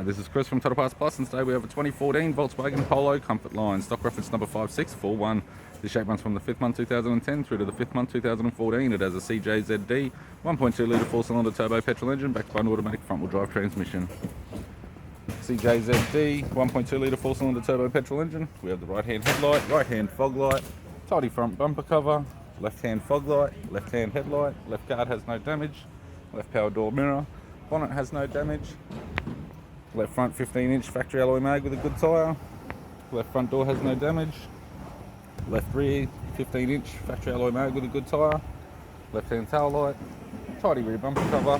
This is Chris from Total Parts Plus, and today we have a 2014 Volkswagen Polo Comfortline, stock reference number 5641. This shape runs from the 5th month 2010 through to the 5th month 2014. It has a CJZD 1.2 litre 4-cylinder turbo petrol engine backed by an automatic front-wheel drive transmission. CJZD 1.2 litre 4-cylinder turbo petrol engine. We have the right-hand headlight, right-hand fog light, tidy front bumper cover, left-hand fog light, left-hand headlight, left guard has no damage, left power door mirror, bonnet has no damage, left front 15-inch factory alloy mag with a good tyre, left front door has no damage, left rear 15-inch factory alloy mag with a good tyre, left-hand tail light, tidy rear bumper cover,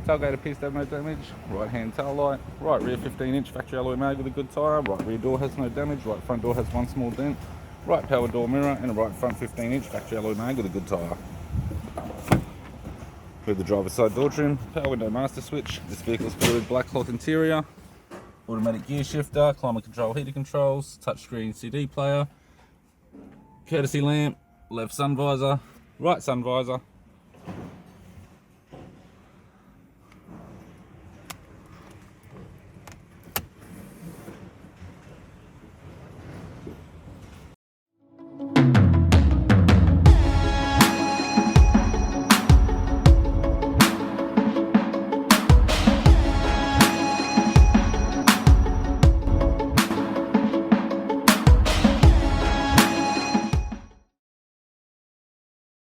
tailgate appears to have no damage, right-hand tail light, right rear 15-inch factory alloy mag with a good tyre, right rear door has no damage, right front door has one small dent, right power door mirror and a right front 15-inch factory alloy mag with a good tyre. With the driver's side door trim, power window master switch. This vehicle is fitted with black cloth interior, automatic gear shifter, climate control heater controls, touchscreen CD player, courtesy lamp, left sun visor, right sun visor,